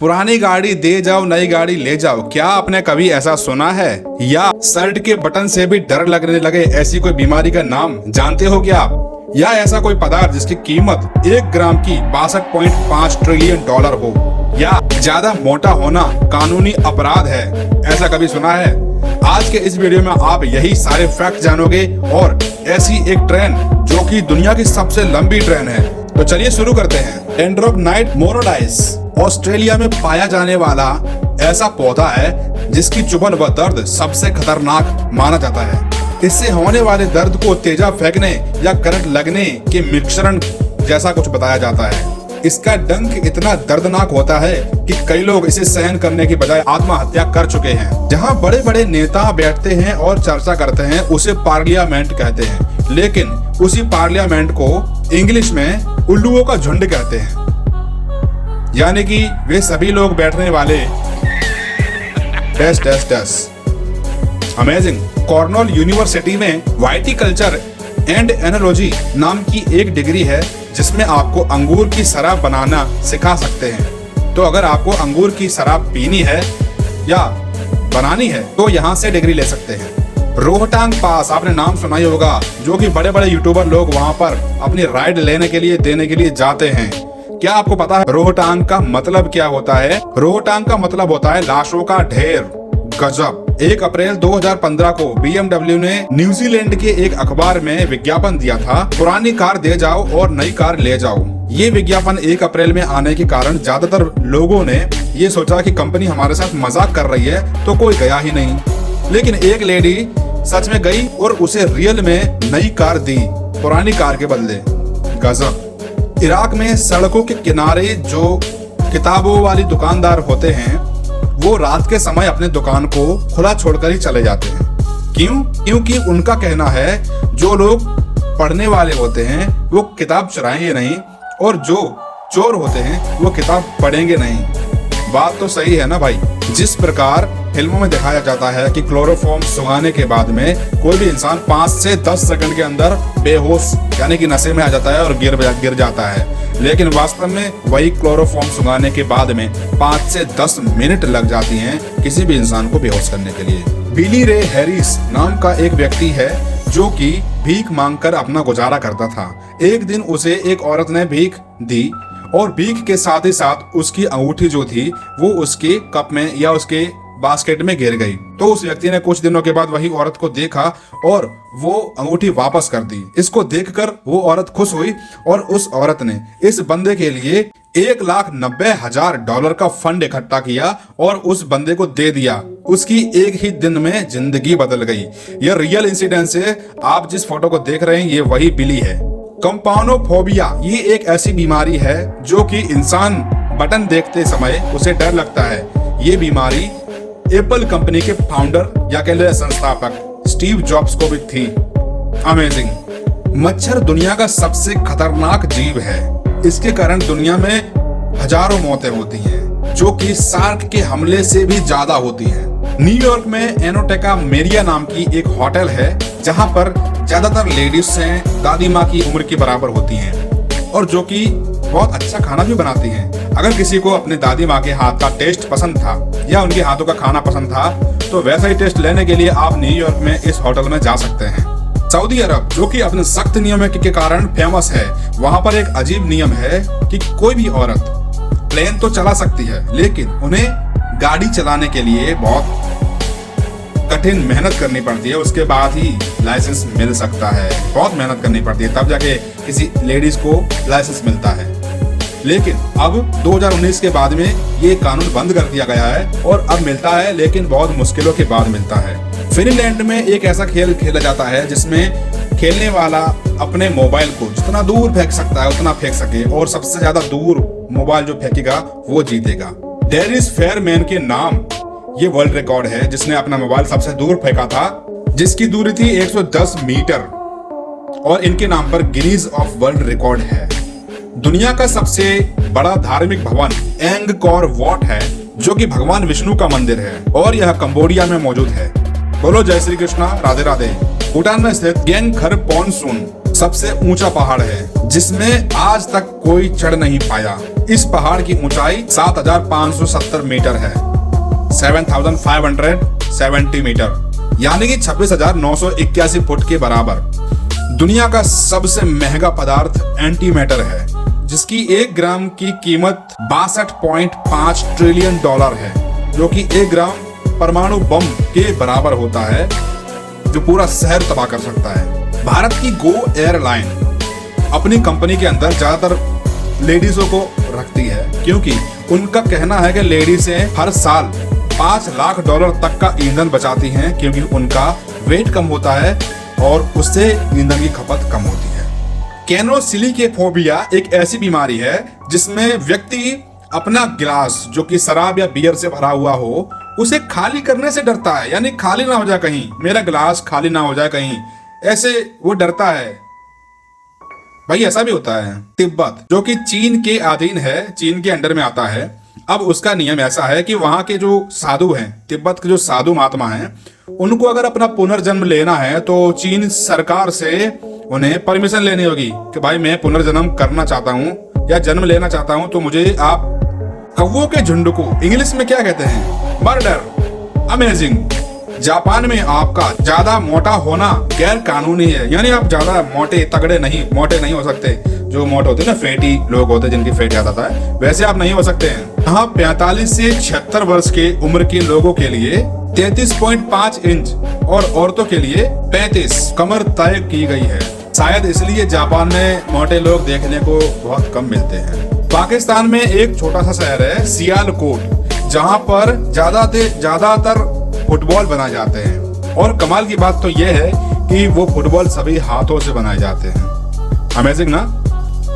पुरानी गाड़ी दे जाओ नई गाड़ी ले जाओ, क्या आपने कभी ऐसा सुना है? या शर्ट के बटन से भी डर लगने लगे ऐसी कोई बीमारी का नाम जानते हो क्या आप? या ऐसा कोई पदार्थ जिसकी कीमत 1 ग्राम की 62.5 ट्रिलियन डॉलर हो? या ज्यादा मोटा होना कानूनी अपराध है, ऐसा कभी सुना है? आज के इस वीडियो में आप यही सारे फैक्ट जानोगे और ऐसी एक ट्रेन जो कि दुनिया की सबसे लंबी ट्रेन है। तो चलिए शुरू करते हैं। एंड्रोक्नाइट मोरोडाइस ऑस्ट्रेलिया में पाया जाने वाला ऐसा पौधा है जिसकी चुभन व दर्द सबसे खतरनाक माना जाता है। इससे होने वाले दर्द को तेजाब फेंकने या करंट लगने के मिश्रण जैसा कुछ बताया जाता है। इसका डंक इतना दर्दनाक होता है कि कई लोग इसे सहन करने की बजाय आत्महत्या कर चुके हैं। जहां बड़े बड़े नेता बैठते हैं और चर्चा करते हैं उसे पार्लियामेंट कहते हैं, लेकिन उसी पार्लियामेंट को इंग्लिश में उल्लुओं का झुंड कहते हैं, यानी कि वे सभी लोग बैठने वाले dash dash dash. Amazing. Cornell university में वाइटिकल्चर एंड एनोलॉजी नाम की एक डिग्री है जिसमें आपको अंगूर की शराब बनाना सिखा सकते हैं। तो अगर आपको अंगूर की शराब पीनी है या बनानी है तो यहाँ से डिग्री ले सकते हैं। रोहतांग पास आपने नाम सुना ही होगा, जो कि बड़े बड़े यूट्यूबर लोग वहाँ पर अपनी राइड लेने के लिए देने के लिए जाते हैं। क्या आपको पता है रोहतांग का मतलब क्या होता है? रोहतांग का मतलब होता है लाशों का ढेर। गजब। 1 अप्रैल 2015 को BMW ने न्यूजीलैंड के एक अखबार में विज्ञापन दिया था, पुरानी कार दे जाओ और नई कार ले जाओ। ये विज्ञापन 1 अप्रैल में आने के कारण ज्यादातर लोगों ने ये सोचा कि कंपनी हमारे साथ मजाक कर रही है, तो कोई गया ही नहीं। लेकिन एक लेडी सच में गई और उसे रियल में नई कार दी पुरानी कार के बदले। गजब। इराक में सड़कों के किनारे जो किताबों वाली दुकानदार होते हैं वो रात के समय अपने दुकान को खुला छोड़कर ही चले जाते हैं। क्यों? क्योंकि उनका कहना है जो लोग पढ़ने वाले होते हैं वो किताब चुराएंगे नहीं और जो चोर होते हैं वो किताब पढ़ेंगे नहीं। बात तो सही है ना भाई। जिस प्रकार फिल्मों में दिखाया जाता है कि क्लोरोफॉर्म सुंघाने के बाद में कोई भी इंसान 5 से 10 सेकंड के अंदर बेहोश यानी कि नशे में आ जाता है और गिर जाता है, लेकिन वास्तव में वही क्लोरोफॉर्म सुंघाने के बाद में 5 से 10 मिनट लग जाती हैं किसी भी इंसान को बेहोश करने के लिए। बिली रे हैरिस नाम का एक व्यक्ति है जो कि भीख मांगकर अपना गुजारा करता था। एक दिन उसे एक औरत ने भीख दी और भीख के साथ ही साथ उसकी अंगूठी जो थी वो उसके कप में या उसके बास्केट में गिर गई। तो उस व्यक्ति ने कुछ दिनों के बाद वही औरत को देखा और वो अंगूठी वापस कर दी। इसको देखकर वो औरत खुश हुई और उस औरत ने इस बंदे के लिए $1,90,000 का फंड इकट्ठा किया और उस बंदे को दे दिया। उसकी एक ही दिन में जिंदगी बदल गई। यह रियल इंसिडेंट है। आप जिस फोटो को देख रहे हैं ये वही बिली है। कंपानोफोबिया ये एक ऐसी बीमारी है जो कि इंसान बटन देखते समय उसे डर लगता है। ये बीमारी एप्पल कंपनी के फाउंडर या कह लीजिए संस्थापक स्टीव जॉब्स को भी थी। अमेजिंग। मच्छर दुनिया का सबसे खतरनाक जीव है। इसके कारण दुनिया में हजारों मौतें होती हैं, जो कि शार्क के हमले से भी ज्यादा होती हैं। न्यूयॉर्क में एनोटेका मेरिया नाम की एक होटल है जहां पर ज्यादातर लेडीज हैं, दादी माँ की उम्र के बराबर होती हैं और जो कि बहुत अच्छा खाना भी बनाती हैं। अगर किसी को अपने दादी माँ के हाथ का टेस्ट पसंद था या उनके हाथों का खाना पसंद था तो वैसा ही टेस्ट लेने के लिए आप न्यूयॉर्क में इस होटल में जा सकते हैं। सऊदी अरब जो कि अपने सख्त नियम के कारण फेमस है, वहाँ पर एक अजीब नियम है कि कोई भी औरत प्लेन तो चला सकती है लेकिन उन्हें गाड़ी चलाने के लिए बहुत कठिन मेहनत करनी पड़ती है। उसके बाद ही लाइसेंस मिल सकता है। बहुत मेहनत करनी पड़ती है तब जाके किसी लेडीज को लाइसेंस मिलता है। लेकिन अब 2019 के बाद में ये कानून बंद कर दिया गया है और अब मिलता है, लेकिन बहुत मुश्किलों के बाद मिलता है। फिनलैंड में एक ऐसा खेल खेला जाता है जिसमें खेलने वाला अपने मोबाइल को जितना दूर फेंक सकता है उतना फेंक सके और सबसे ज्यादा दूर मोबाइल जो फेंकेगा वो जीतेगा। डेरिस फेयरमैन के नाम ये वर्ल्ड रिकॉर्ड है जिसने अपना मोबाइल सबसे दूर फेंका था, जिसकी दूरी थी 110 मीटर और इनके नाम पर गिनीज ऑफ वर्ल्ड रिकॉर्ड है। दुनिया का सबसे बड़ा धार्मिक भवन एंगकोर वॉट है जो कि भगवान विष्णु का मंदिर है और यह कंबोडिया में मौजूद है। बोलो जय श्री कृष्णा, राधे राधे। भूटान में स्थित ग्यांग खर पॉनसून सबसे ऊंचा पहाड़ है जिसमें आज तक कोई चढ़ नहीं पाया। इस पहाड़ की ऊंचाई 7,570 मीटर है, 7,570 मीटर, यानी कि 26,981 फुट के बराबर। दुनिया का सबसे महंगा पदार्थ एंटीमैटर है, जिसकी 1 ग्राम की कीमत 62.5 ट्रिलियन डॉलर है, जो कि 1 ग्राम परमाणु बम के बराबर होता है, जो पूरा शहर तबाह कर सकता है। भारत की गो एयरलाइन अपनी कंपनी के अंदर ज्यादातर लेडीजों को रखती है, क्योंकि उनका कहना है कि लेडीजें हर साल $5 लाख तक का ईंधन बचाती हैं, क्योंकि उनका वेट कम होता है और उससे ईंधन की खपत कम होती है। कैनोसिलिकेफोबिया एक ऐसी बीमारी है जिसमें व्यक्ति अपना गिलास जो कि शराब या बियर से भरा हुआ हो, उसे खाली करने से डरता है, यानी खाली ना हो जाए कहीं, मेरा गिलास खाली ना हो जाए कहीं, ऐसे वो डरता है। भाई ऐसा भी होता है। तिब्बत जो कि चीन के अधीन है, चीन के अंडर में आता है, अब उसका नियम ऐसा है कि वहां के जो साधु हैं, तिब्बत के जो साधु महात्मा हैं, उनको अगर अपना पुनर्जन्म लेना है तो चीन सरकार से उन्हें परमिशन लेनी होगी कि भाई मैं पुनर्जन्म करना चाहता हूँ या जन्म लेना चाहता हूँ, तो मुझे आप कौवों के झुंड को इंग्लिश में क्या कहते हैं, मर्डर। अमेजिंग। जापान में आपका ज्यादा मोटा होना गैर कानूनी है, यानी आप ज्यादा मोटे नहीं हो सकते। जो मोटे होते हैं ना, फैटी लोग होते हैं जिनकी फैट ज्यादा था, वैसे आप नहीं हो सकते हैं। यहाँ 45 से 76 वर्ष के उम्र के लोगों के लिए 33.5 इंच और औरतों के लिए 35 कमर तय की गई है। शायद इसलिए जापान में मोटे लोग देखने को बहुत कम मिलते हैं। पाकिस्तान में एक छोटा सा शहर है सियालकोट, जहाँ पर ज्यादातर फुटबॉल बनाए जाते हैं, और कमाल की बात तो यह है कि वो फुटबॉल सभी हाथों से बनाए जाते हैं। अमेजिंग ना।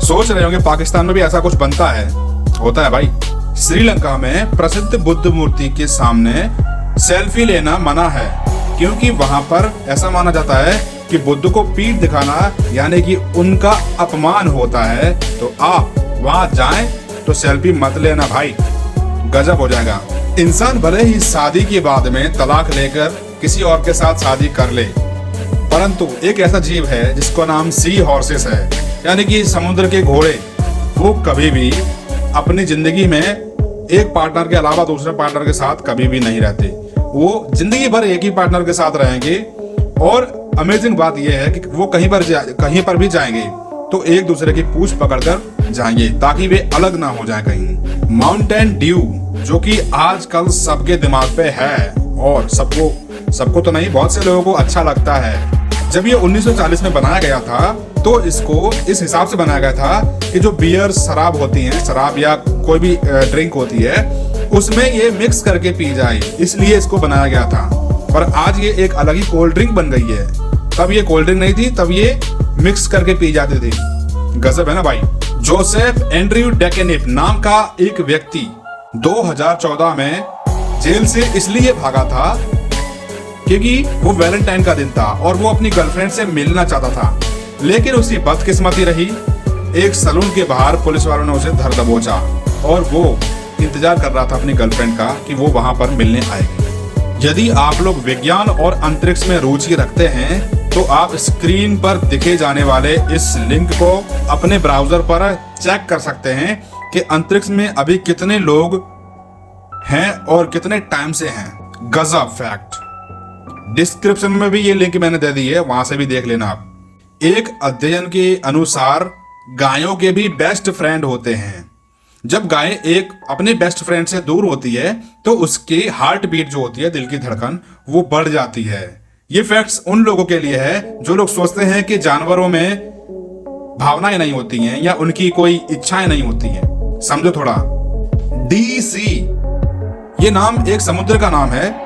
सोच रहे होंगे पाकिस्तान में भी ऐसा कुछ बनता है, होता है भाई। श्रीलंका में प्रसिद्ध बुद्ध मूर्ति के सामने सेल्फी लेना मना है, क्योंकि वहां पर ऐसा माना जाता है कि बुद्ध को पीठ दिखाना यानी कि उनका अपमान होता है। तो आप वहां जाएं तो सेल्फी मत लेना भाई, गजब हो जाएगा। इंसान भले ही शादी के बाद में तलाक लेकर किसी और के साथ शादी कर ले, परंतु एक ऐसा जीव है जिसका नाम सी हॉर्सेस है, यानी कि समुद्र के घोड़े, वो कभी भी अपनी जिंदगी में एक पार्टनर के अलावा दूसरे पार्टनर के साथ कभी भी नहीं रहते। वो जिंदगी भर एक ही पार्टनर के साथ रहेंगे, और अमेजिंग बात यह है कि वो कहीं पर भी जाएंगे तो एक दूसरे की पूंछ पकड़कर जाएंगे ताकि वे अलग ना हो जाए कहीं। माउंटेन ड्यू जो कि आजकल सबके दिमाग पे है, और सबको तो नहीं, बहुत से लोगों को अच्छा लगता है। जब ये 1940 में बनाया गया था तो इसको इस हिसाब से बनाया गया था कि जो बियर शराब होती है, शराब या कोई भी ड्रिंक होती है, उसमें ये मिक्स करके पी जाए, इसलिए इसको बनाया गया था। पर आज ये एक अलग ही कोल्ड ड्रिंक बन गई है। तब ये कोल्ड ड्रिंक नहीं थी, तब ये मिक्स करके पी जाती थी। गजब है ना भाई। जोसेफ एंड्रयू डेकेनिफ नाम का एक व्यक्ति 2014 में जेल से इसलिए भागा था क्योंकि वो वैलेंटाइन का दिन था और वो अपनी गर्लफ्रेंड से मिलना चाहता था, लेकिन उसकी बदकिस्मती रही, एक सलून के बाहर पुलिस वालों ने उसे धर दबोचा और वो इंतजार कर रहा था अपनी गर्लफ्रेंड का कि वो वहां पर मिलने आएगी। यदि आप लोग विज्ञान और अंतरिक्ष में रुचि रखते हैं तो आप स्क्रीन पर दिखे जाने वाले इस लिंक को अपने ब्राउजर पर चेक कर सकते हैं कि अंतरिक्ष में अभी कितने लोग हैं और कितने टाइम से हैं। गजब फैक्ट। डिस्क्रिप्शन में भी ये लिंक मैंने दे दी है, वहां से भी देख लेना आप। एक अध्ययन के अनुसार गायों के भी बेस्ट फ्रेंड होते हैं। जब गाय एक अपने बेस्ट फ्रेंड से दूर होती है तो उसकी हार्ट बीट जो होती है, दिल की धड़कन, वो बढ़ जाती है। ये फैक्ट्स उन लोगों के लिए है जो लोग सोचते हैं कि जानवरों में भावनाएं नहीं होती हैं या उनकी कोई इच्छाएं नहीं होती हैं। समझो थोड़ा। DC ये नाम एक समुद्र का नाम है।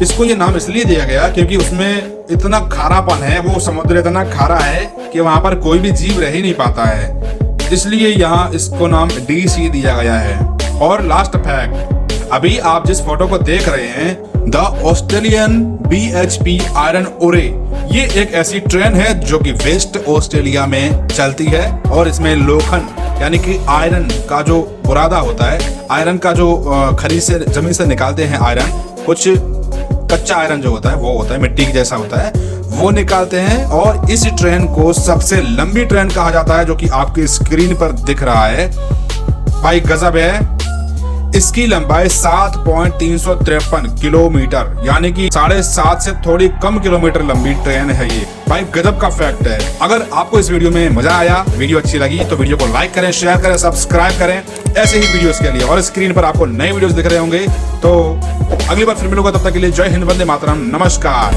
इसको ये नाम इसलिए दिया गया क्योंकि उसमें इतना खारापन है, वो समुद्र इतना खारा है कि वहां पर कोई भी जीव रह ही नहीं पाता है, इसलिए यहाँ इसको नाम DC दिया गया है। और लास्ट फैक्ट, अभी आप जिस फोटो को देख रहे हैं, द ऑस्ट्रेलियन BHP आयरन ओरे, ये एक ऐसी ट्रेन है जो कि वेस्ट ऑस्ट्रेलिया में चलती है और इसमें लोखंड यानी कि आयरन का जो बुरादा होता है, आयरन का जो खरीद से जमीन से निकालते हैं आयरन, कुछ कच्चा आयरन जो होता है वो होता है मिट्टी के जैसा होता है, वो निकालते हैं। और इस ट्रेन को सबसे लंबी ट्रेन कहा जाता है, जो कि आपकी स्क्रीन पर दिख रहा है। भाई गजब है। इसकी लंबाई 7.353 किलोमीटर, यानी कि 7.5 से थोड़ी कम किलोमीटर लंबी ट्रेन है ये। भाई गजब का फैक्ट है। अगर आपको इस वीडियो में मजा आया, वीडियो अच्छी लगी, तो वीडियो को लाइक करें, शेयर करें, सब्सक्राइब करें ऐसे ही वीडियोस के लिए। और स्क्रीन पर आपको नए वीडियोस दिख रहे होंगे। तो अगली बार फिर मिलूंगा, तब तक के लिए जय हिंद, वंदे मातरम, नमस्कार।